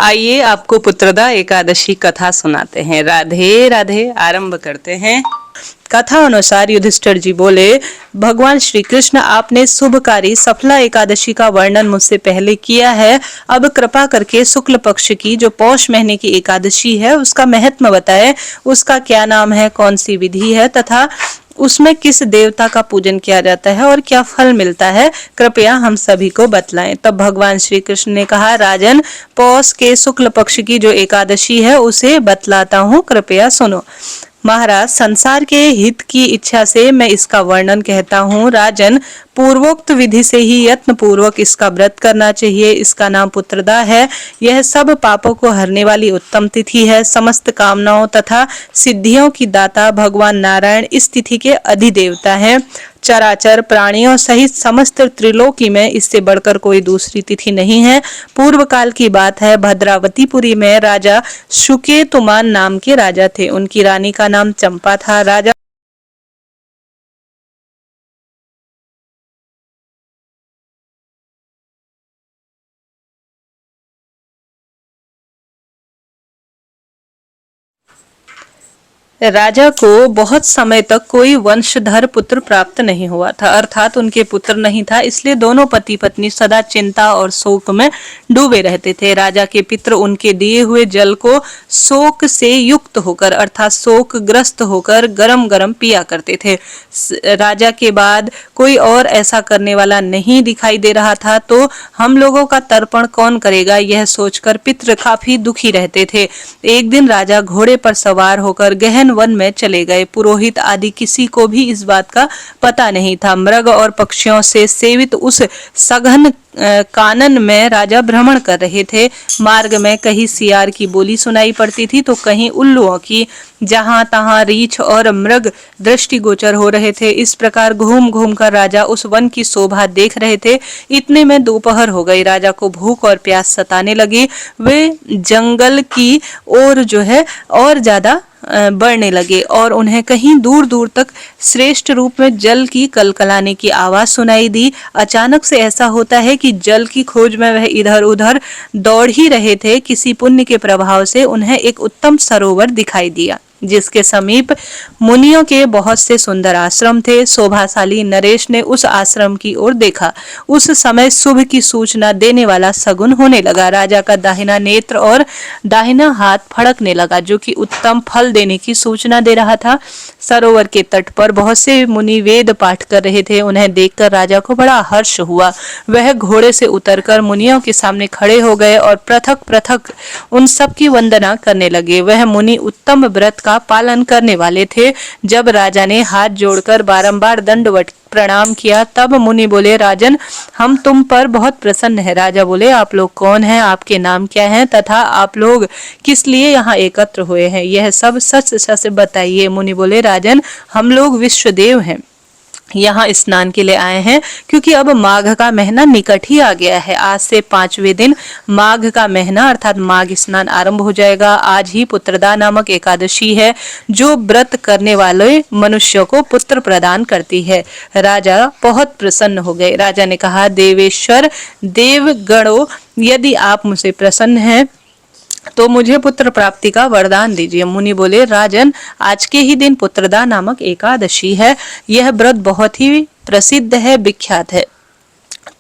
आइए आपको पुत्रदा एकादशी कथा सुनाते हैं। राधे राधे। आरंभ करते हैं। कथा अनुसार युधिष्ठिर जी बोले, भगवान श्री कृष्ण आपने शुभकारी सफला एकादशी का वर्णन मुझसे पहले किया है। अब कृपा करके शुक्ल पक्ष की जो पौष महीने की एकादशी है उसका महत्व बताएं। उसका क्या नाम है, कौन सी विधि है तथा उसमें किस देवता का पूजन किया जाता है और क्या फल मिलता है, कृपया हम सभी को बतलाएं। तब भगवान श्री कृष्ण ने कहा, राजन, पौष के शुक्ल पक्ष की जो एकादशी है उसे बतलाता हूँ, कृपया सुनो। महाराज, संसार के हित की इच्छा से मैं इसका वर्णन कहता हूँ। राजन, पूर्वोक्त विधि से ही यत्न पूर्वक इसका व्रत करना चाहिए। इसका नाम पुत्रदा है। यह सब पापों को हरने वाली उत्तम तिथि है। समस्त कामनाओं तथा सिद्धियों की दाता भगवान नारायण इस तिथि के अधिदेवता हैं। चराचर प्राणियों सहित समस्त त्रिलोकी में इससे बढ़कर कोई दूसरी तिथि नहीं है। पूर्व काल की बात है, भद्रावतीपुरी में राजा सुकेतुमान नाम के राजा थे। उनकी रानी का नाम चंपा था। राजा राजा को बहुत समय तक कोई वंशधर पुत्र प्राप्त नहीं हुआ था, अर्थात उनके पुत्र नहीं था। इसलिए दोनों पति पत्नी सदा चिंता और शोक में डूबे रहते थे। राजा के पितर उनके दिए हुए जल को शोक से युक्त होकर अर्थात शोक ग्रस्त होकर गरम गरम पिया करते थे। राजा के बाद कोई और ऐसा करने वाला नहीं दिखाई दे रहा था, तो हम लोगों का तर्पण कौन करेगा, यह सोचकर पितर काफी दुखी रहते थे। एक दिन राजा घोड़े पर सवार होकर गहन वन में चले गए। पुरोहित आदि किसी को भी इस बात का पता नहीं था। मृग और पक्षियों से सेवित उस सघन कानन में राजा भ्रमण कर रहे थे। मार्ग में कहीं सियार की बोली सुनाई पड़ती थी तो कहीं उल्लुओं की। जहां तहां रीछ और मृग दृष्टिगोचर हो रहे थे। इस प्रकार घूम घूम कर राजा उस वन की शोभा देख रहे थे। इतने में दोपहर हो गई। राजा को भूख और प्यास सताने लगी। वे जंगल की ओर जो है और ज्यादा बढ़ने लगे और उन्हें कहीं दूर दूर तक श्रेष्ठ रूप में जल की कलकलाने की आवाज सुनाई दी। अचानक से ऐसा होता है कि जल की खोज में वह इधर उधर दौड़ ही रहे थे। किसी पुण्य के प्रभाव से उन्हें एक उत्तम सरोवर दिखाई दिया, जिसके समीप मुनियों के बहुत से सुंदर आश्रम थे। शोभाशाली नरेश ने उस आश्रम की ओर देखा। उस समय शुभ की सूचना देने वाला सगुन होने लगा। राजा का दाहिना नेत्र और दाहिना हाथ फड़कने लगा, जो कि उत्तम फल देने की सूचना दे रहा था। सरोवर के तट पर बहुत से मुनि वेद पाठ कर रहे थे। उन्हें देखकर राजा को बड़ा हर्ष हुआ। वह घोड़े से उतरकर मुनियों के सामने खड़े हो गए और पृथक पृथक उन सब की वंदना करने लगे। वह मुनि उत्तम व्रत का पालन करने वाले थे। जब राजा ने हाथ जोड़कर बारंबार दंडवत प्रणाम किया, तब मुनि बोले, राजन, हम तुम पर बहुत प्रसन्न है। राजा बोले, आप लोग कौन हैं, आपके नाम क्या हैं तथा आप लोग किस लिए यहाँ एकत्र हुए हैं, यह सब सच सच बताइए। मुनि बोले, राजन, हम लोग विश्वदेव हैं, यहाँ स्नान के लिए आए हैं क्योंकि अब माघ का महीना निकट ही आ गया है। आज से 5वें दिन माघ का महीना अर्थात माघ स्नान आरंभ हो जाएगा। आज ही पुत्रदा नामक एकादशी है, जो व्रत करने वाले मनुष्यों को पुत्र प्रदान करती है। राजा बहुत प्रसन्न हो गए। राजा ने कहा, देवेश्वर देवगणों, यदि आप मुझसे प्रसन्न हैं तो मुझे पुत्र प्राप्ति का वरदान दीजिए। मुनि बोले, राजन, आज के ही दिन पुत्रदा नामक एकादशी है। यह व्रत बहुत ही प्रसिद्ध है, विख्यात है।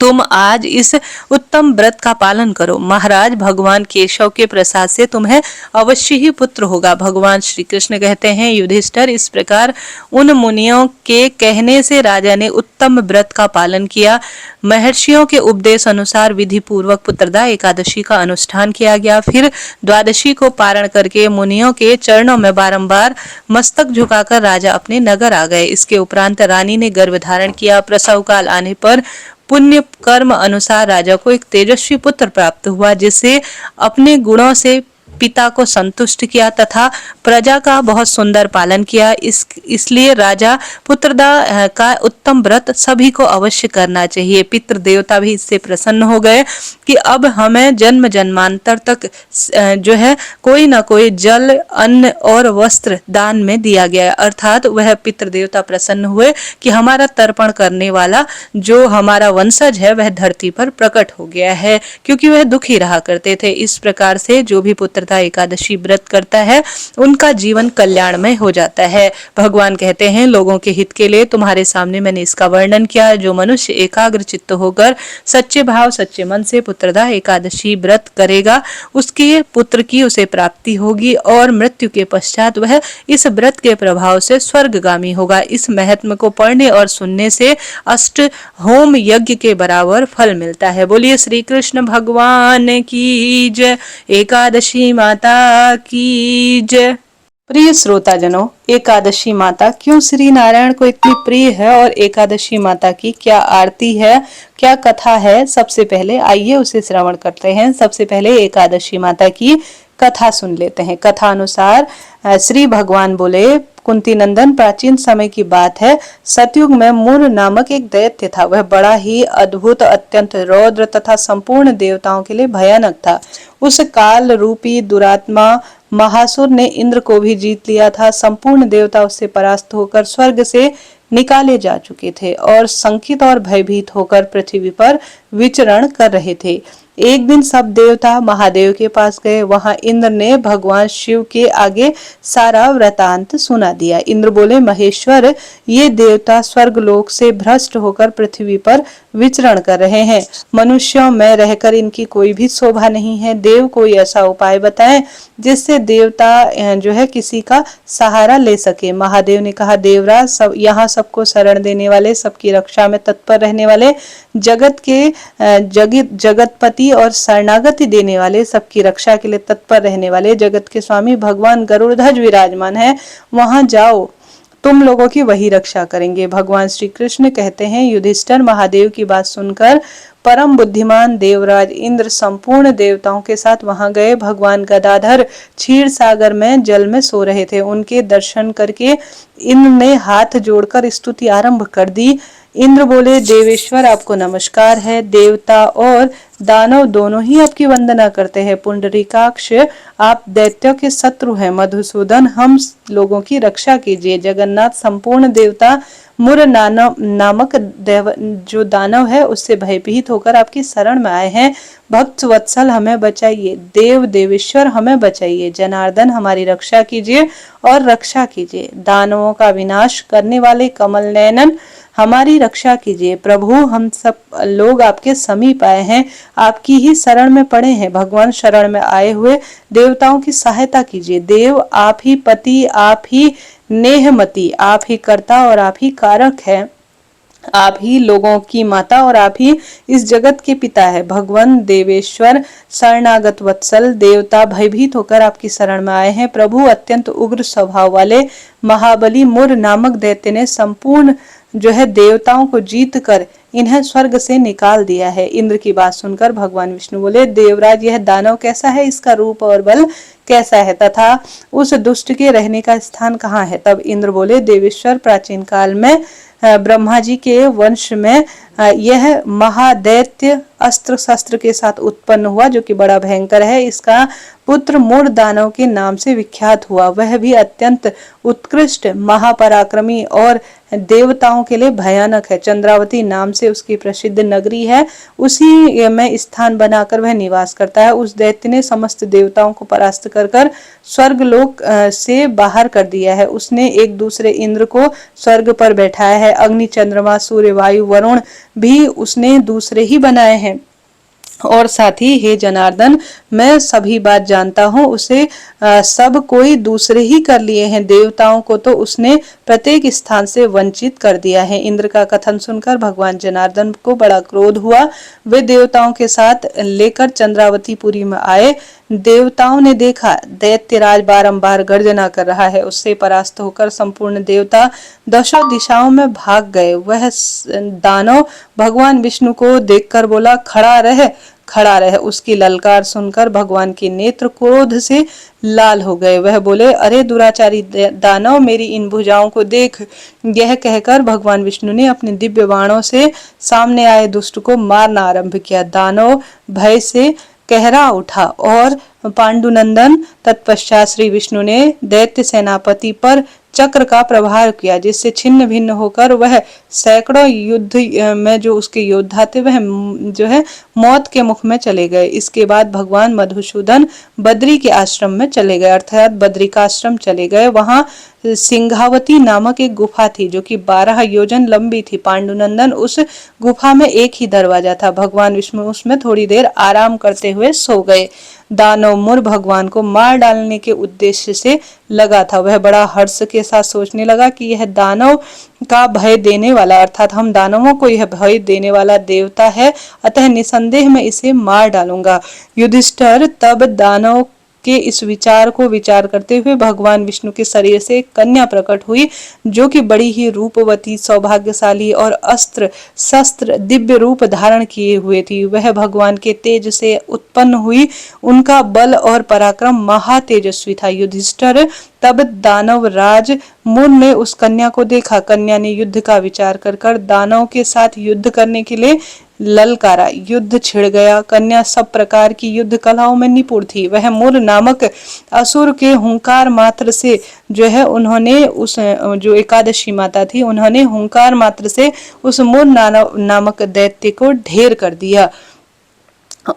तुम आज इस उत्तम व्रत का पालन करो। महाराज, भगवान केशव के प्रसाद से तुम्हें अवश्य ही पुत्र होगा। भगवान श्री कृष्ण कहते हैं, युधिष्ठिर, इस प्रकार उन मुनियों के कहने से राजा ने उत्तम व्रत का पालन किया। महर्षियों के उपदेश अनुसार विधि पूर्वक पुत्रदा एकादशी का अनुष्ठान किया गया। फिर द्वादशी को पारण करके मुनियों के चरणों में बारंबार मस्तक झुकाकर राजा अपने नगर आ गए। इसके उपरांत रानी ने गर्भ धारण किया। प्रसव काल आने पर पुण्य कर्म अनुसार राजा को एक तेजस्वी पुत्र प्राप्त हुआ, जिससे अपने गुणों से पिता को संतुष्ट किया तथा प्रजा का बहुत सुंदर पालन किया। इसलिए राजा पुत्रदा का उत्तम व्रत सभी को अवश्य करना चाहिए। पितृ देवता भी इससे प्रसन्न हो गए कि अब हमें जन्म जन्मांतर तक जो है कोई ना कोई जल, अन्न और वस्त्र दान में दिया गया। अर्थात वह पितृ देवता प्रसन्न हुए कि हमारा तर्पण करने वाला जो हमारा वंशज है वह धरती पर प्रकट हो गया है, क्योंकि वह दुखी रहा करते थे। इस प्रकार से जो भी पुत्रदा एकादशी व्रत करता है उनका जीवन कल्याणमय हो जाता है। भगवान कहते हैं, लोगों के हित के लिए तुम्हारे सामने मैंने इसका वर्णन किया। जो मनुष्य एकाग्र चित्त होकर सच्चे भाव सच्चे मन से पुत्रदा एकादशी व्रत करेगा उसके पुत्र की उसे प्राप्ति होगी और मृत्यु के पश्चात वह इस व्रत के प्रभाव से स्वर्गगामी होगा। इस महत्व को पढ़ने और सुनने से अष्ट होम यज्ञ के बराबर फल मिलता है। बोलिए श्री कृष्ण भगवान की जय, एकादशी माता की जय। प्रिय श्रोताजनों, एकादशी माता क्यों श्री नारायण को इतनी प्रिय है और एकादशी माता की क्या आरती है, क्या कथा है, सबसे पहले आइए उसे श्रवण करते हैं। सबसे पहले एकादशी माता की कथा सुन लेते हैं। कथा अनुसार श्री भगवान बोले, कुंती नंदन, प्राचीन समय की बात है। सतयुग में मूर नामक एक दैत्य था। वह बड़ा ही अद्भुत, अत्यंत रौद्र तथा संपूर्ण देवताओं के लिए भयानक था। उस काल रूपी दुरात्मा महासुर ने इंद्र को भी जीत लिया था। संपूर्ण देवता उससे परास्त होकर स्वर्ग से निकाले जा चुके थे और संकित और भयभीत होकर पृथ्वी पर विचरण कर रहे थे। एक दिन सब देवता महादेव के पास गए। वहां इंद्र ने भगवान शिव के आगे सारा वृतांत सुना दिया। इंद्र बोले, महेश्वर, ये देवता स्वर्ग लोक से भ्रष्ट होकर पृथ्वी पर विचरण कर रहे हैं। मनुष्यों में रहकर इनकी कोई भी शोभा नहीं है। देव कोई ऐसा उपाय बताएं जिससे देवता जो है किसी का सहारा ले सके। महादेव ने कहा, देवराज, सब यहाँ सबको शरण देने वाले, सबकी रक्षा में तत्पर रहने वाले, जगत के जगतपति और शरणागति देने वाले, सबकी रक्षा के लिए तत्पर रहने वाले जगत के स्वामी भगवान गरुड़ध्वज विराजमान है। वहां जाओ, तुम लोगों की वही रक्षा करेंगे। भगवान श्री कृष्ण कहते हैं, युधिष्ठिर महादेव की बात सुनकर परम बुद्धिमान देवराज इंद्र संपूर्ण देवताओं के साथ वहां गए। भगवान गदाधर क्षीर सागर में जल में सो रहे थे। उनके दर्शन करके इंद्र ने हाथ जोड़कर स्तुति आरंभ कर दी। इंद्र बोले, देवेश्वर, आपको नमस्कार है। देवता और दानव दोनों ही आपकी वंदना करते हैं। पुंडरीकाक्ष, आप दैत्यों के शत्रु हैं। मधुसूदन, हम लोगों की रक्षा कीजिए। जगन्नाथ, संपूर्ण देवता मुर नामक जो दानव है उससे भयभीत होकर आपकी शरण में आए हैं। भक्त वत्सल, हमें बचाइए। देव देवेश्वर, हमें बचाइए। जनार्दन, हमारी रक्षा कीजिए और रक्षा कीजिए। दानवों का विनाश करने वाले कमल नयनन, हमारी रक्षा कीजिए। प्रभु, हम सब लोग आपके समीप आए हैं, आपकी ही शरण में पड़े हैं। भगवान, शरण में आए हुए देवताओं की सहायता कीजिए। देव, आप ही पति, आप ही नेहमति, आप ही कर्ता और आप ही कारक है। आप ही लोगों की माता और आप ही इस जगत के पिता है। भगवान देवेश्वर, शरणागत वत्सल, देवता भयभीत होकर आपकी शरण में आए हैं। प्रभु, अत्यंत उग्र स्वभाव वाले महाबली मुर नामक दैत्य ने संपूर्ण जो है देवताओं को जीत कर इन्हें स्वर्ग से निकाल दिया है। इंद्र की बात सुनकर भगवान विष्णु बोले, देवराज, यह दानव कैसा है, इसका रूप और बल कैसा है तथा उस दुष्ट के रहने का स्थान कहाँ है? तब इंद्र बोले, देवेश्वर, प्राचीन काल में ब्रह्मा जी के वंश में यह महादैत्य अस्त्र शस्त्र के साथ उत्पन्न हुआ, जो कि बड़ा भयंकर है। इसका पुत्र मूर दानव के नाम से विख्यात हुआ। वह भी अत्यंत उत्कृष्ट, महापराक्रमी और देवताओं के लिए भयानक है। चंद्रावती नाम से उसकी प्रसिद्ध नगरी है, उसी में स्थान बनाकर वह निवास करता है। उस दैत्य ने समस्त देवताओं को परास्त कर स्वर्गलोक से बाहर कर दिया है। उसने एक दूसरे इंद्र को स्वर्ग पर बैठाया है। अग्नि, चंद्रमा, सूर्य, वायु, वरुण भी उसने दूसरे ही बनाए हैं। और साथ ही, हे जनार्दन, मैं सभी बात जानता हूँ, उसे सब कोई दूसरे ही कर लिए हैं। देवताओं को तो उसने प्रत्येक स्थान से वंचित कर दिया है। इंद्र का कथन सुनकर भगवान जनार्दन को बड़ा क्रोध हुआ। वे देवताओं के साथ लेकर चंद्रावतीपुरी में आए। देवताओं ने देखा दैत्यराज बारंबार गर्जना कर रहा है। उससे परास्त होकर संपूर्ण देवता दशों दिशाओं में भाग गए। वह दानव भगवान विष्णु को देखकर बोला, खड़ा रह, खड़ा रहे। उसकी ललकार सुनकर भगवान के नेत्र क्रोध से लाल हो गए। वह बोले, अरे दुराचारी दानव, मेरी इन भुजाओं को देख। यह कहकर भगवान विष्णु ने अपने दिव्य बाणों से सामने आए दुष्ट को मारना आरंभ किया। दानव भय से कहरा उठा और पांडुनंदन तत्पश्चात श्री विष्णु ने दैत्य सेनापति पर चक्र का प्रहार किया, जिससे छिन्न भिन्न होकर वह सैकड़ों युद्ध में जो उसके योद्धा थे वह जो है मौत के मुख में चले गए। इसके बाद भगवान मधुसूदन बद्री के आश्रम में चले गए, अर्थात बद्रिकाश्रम चले गए। वहां सिंघावती नामक एक गुफा थी जो कि 12 योजन लंबी थी। पांडुनंदन उस गुफा में एक ही दरवाजा था। भगवान विष्णु उसमें थोड़ी देर आराम करते हुए सो गए। दानव मुर भगवान को मार डालने के उद्देश्य से लगा था। वह बड़ा हर्ष के साथ सोचने लगा कि यह दानव का भय देने वाला, अर्थात हम दानवों को यह भय देने वाला देवता है, अतः निसंदेह मैं इसे मार डालूंगा। युधिष्ठिर तब दानव के इस विचार को विचार करते हुए भगवान विष्णु के शरीर से एक कन्या प्रकट हुई, जो कि बड़ी ही रूपवती, सौभाग्यशाली और अस्त्र शस्त्र दिव्य रूप धारण किए हुए थी। वह भगवान के तेज से उत्पन्न हुई। उनका बल और पराक्रम महातेजस्वी था। युधिष्ठिर तब दानव राज मुन ने उस कन्या को देखा। कन्या ने युद्ध का विचार कर दानव के साथ युद्ध करने के लिए ललकारा। युद्ध छिड़ गया। कन्या सब प्रकार की युद्ध कलाओं में निपुण थी। वह मुर नामक असुर के हुंकार मात्र से जो है उन्होंने उस जो एकादशी माता थी उन्होंने हुंकार मात्र से उस मुर नामक दैत्य को ढेर कर दिया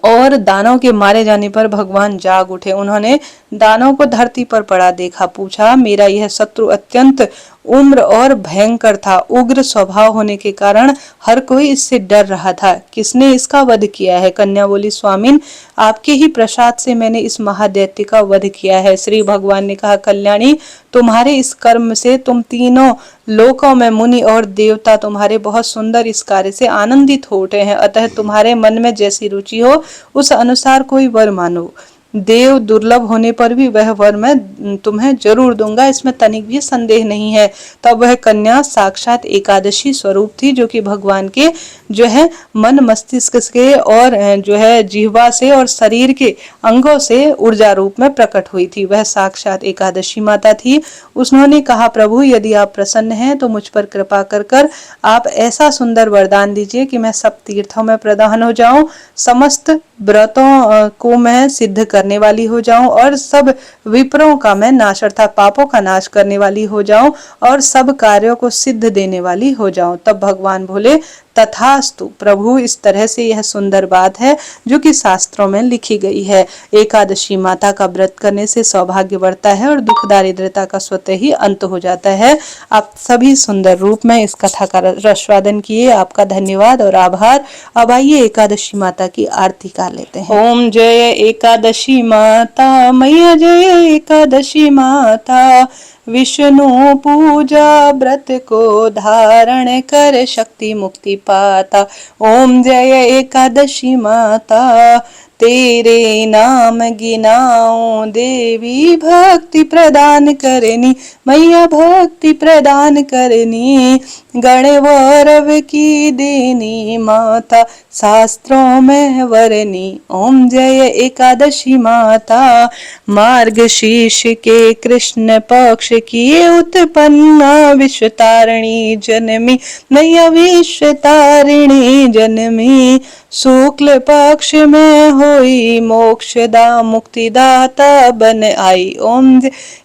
और दानव के मारे जाने पर भगवान जाग उठे। उन्होंने दानव को धरती पर पड़ा देखा। पूछा, मेरा यह शत्रु अत्यंत उम्र और भयंकर था। उग्र स्वभाव होने के कारण हर कोई इससे डर रहा था। किसने इसका वध किया है? कन्या बोली, स्वामिन, आपके ही प्रसाद से मैंने इस महादैत्य का वध किया है। श्री भगवान ने कहा, कल्याणी, तुम्हारे इस कर्म से तुम तीनों लोकों में मुनि और देवता तुम्हारे बहुत सुंदर इस कार्य से आनंदित हो उठे हैं। अतः तुम्हारे मन में जैसी रुचि हो उस अनुसार कोई वर मानो। देव दुर्लभ होने पर भी वह वर मैं तुम्हें जरूर दूंगा, इसमें तनिक भी संदेह नहीं है। तब वह कन्या साक्षात एकादशी स्वरूप थी, जो कि भगवान के जो है मन मस्तिष्क से और जो है जिह्वा से और शरीर के अंगों से ऊर्जा रूप में प्रकट हुई थी। वह साक्षात एकादशी माता थी। उसने कहा, प्रभु, यदि आप प्रसन्न हैं तो मुझ पर कृपा कर आप ऐसा सुंदर वरदान दीजिए कि मैं सब तीर्थों में प्रधान हो जाऊं, समस्त व्रतों को मैं सिद्ध करने वाली हो जाऊं और सब विप्रों का मैं नाश अर्थात पापों का नाश करने वाली हो जाऊं और सब कार्यों को सिद्ध देने वाली हो जाऊं। तब भगवान बोले, तथास्तु प्रभु, इस तरह से यह सुंदर बात है जो कि शास्त्रों में लिखी गई है। एकादशी माता का व्रत करने से सौभाग्य बढ़ता है और दुख दारिद्रता का स्वतः ही अंत हो जाता है। आप सभी सुंदर रूप में इस कथा का रसवादन किए। आपका धन्यवाद और आभार। अब आइए एकादशी माता की आरती कर लेते हैं। ओम जय एकादशी माता, मैया जय एकादशी माता, विष्णु पूजा व्रत को धारण कर शक्ति मुक्ति पाता। ओम जय एकादशी माता, तेरे नाम गिनाऊं देवी, भक्ति प्रदान करनी मैया, भक्ति प्रदान करनी, गणवरव की देनी माता, शास्त्रों में वरनी। ओम जय एकादशी माता, मार्गशीर्ष के कृष्ण पक्ष की उत्पन्ना, विश्व तारिणी जनमी मैया, विश्व तारिणी जनमी, शुक्ल पक्ष में होई मोक्षदा, मुक्तिदाता बन आई। ओम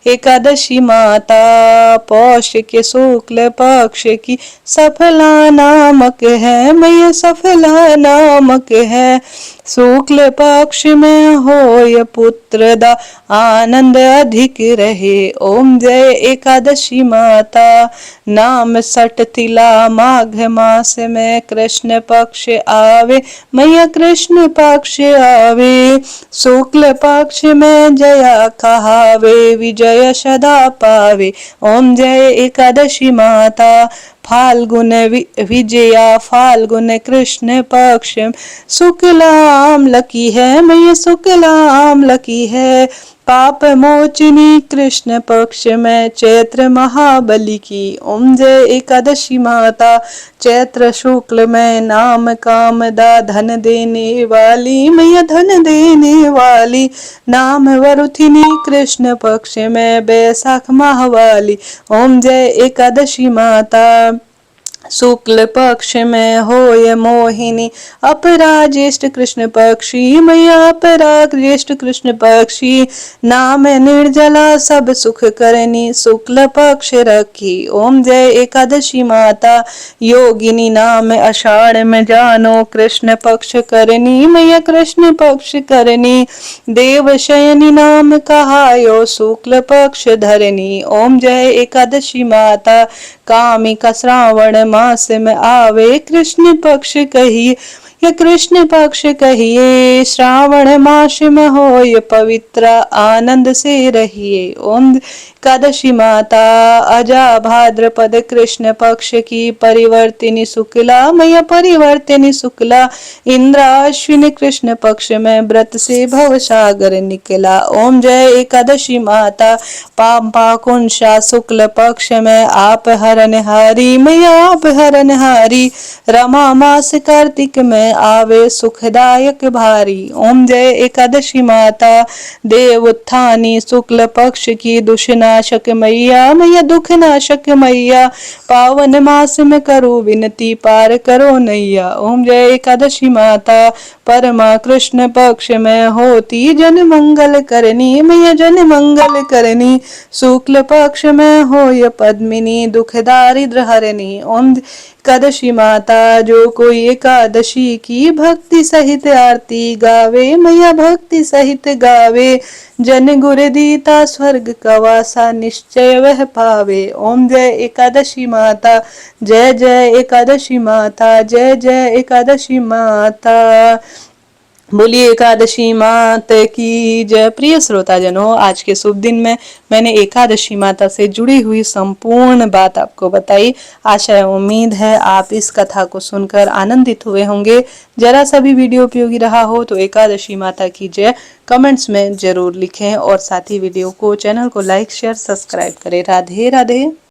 एकादशी माता, पौष के शुक्ल पक्ष की सफला नामक है मैया, सफला नामक है, शुक्ल पक्ष में होय पुत्रदा, आनंद अधिक रहे। ओम जय एकादशी माता, नाम सठ तिला माघ मास में कृष्ण पक्ष आवे मैया, कृष्ण पक्ष आवे, शुक्ल पक्ष में जया कहावे, विजय सदा पावे। ओम जय एकादशी माता, फाल्गुन विजया फाल्गुन कृष्ण पक्ष शुक्लाम की है मैया शुक्लाम की है। पाप मोचनी कृष्ण पक्ष में चैत्र महाबली की। ओम जय एकादशी माता चैत्र शुक्ल में नाम कामदा धन देने वाली मैया धन देने वाली। नाम वरुथिनी कृष्ण पक्ष में बैसाख माहवाली। ओम जय एकादशी माता शुक्ल पक्ष में होय मोहिनी अपरा ज्येष्ठ कृष्ण पक्षी मैया अपरा ज्येष्ठ कृष्ण पक्षी। नाम निर्जला सब सुख करनी शुक्ल पक्ष रखी। ओम जय एकादशी माता योगिनी नाम आषाढ़ में जानो कृष्ण पक्ष करनी मैया कृष्ण पक्ष करनी। देव शयनी नाम कहायो शुक्ल पक्ष धरनी। ओम जय एकादशी माता कामिका श्रावण मास में आवे कृष्ण पक्ष कहिए या कृष्ण पक्ष कहिए। श्रावण मास में होय पवित्र आनंद से रहिए। ओम एकादशी माता अजा भाद्रपद कृष्ण पक्ष की परिवर्तिनी शुक्ला मैया परिवर्तिनी शुक्ला। इंद्राश्विनी कृष्ण पक्ष में व्रत से भव सागर निकला। ओम जय एकादशी माता पापा कुंशा शुक्ल पक्ष में आप हरनहारी मैया आप हरनहारी। रमा मास कार्तिक में आवे सुखदायक भारी। ओम जय एकादशी माता देव उत्थानी शुक्ल पक्ष की दुष्नाशक मैया मैया दुख नाशक मैया। पावन मास में करो विनती पार करो नैया। ओम जय एकादशी माता परमा कृष्ण पक्ष में होती जन मंगल करनी मैया जन मंगल करनी। शुक्ल पक्ष में होय पद्मिनी दुख दारिद्र हरनी। ओम एकादशी माता जो कोई एकादशी की भक्ति सहित आरती गावे मैया भक्ति सहित गावे। जन गुर दीता स्वर्ग का वासा निश्चय वह पावे। ओम जय एकादशी माता जय जय एकादशी माता जय जय एकादशी माता। बोलिए एकादशी माता की जय। प्रिय श्रोताजनों, आज के शुभ दिन में मैंने एकादशी माता से जुड़ी हुई संपूर्ण बात आपको बताई। आशा उम्मीद है आप इस कथा को सुनकर आनंदित हुए होंगे। जरा सा भी वीडियो उपयोगी रहा हो तो एकादशी माता की जय कमेंट्स में जरूर लिखें और साथ ही वीडियो को चैनल को लाइक शेयर सब्सक्राइब करें। राधे राधे।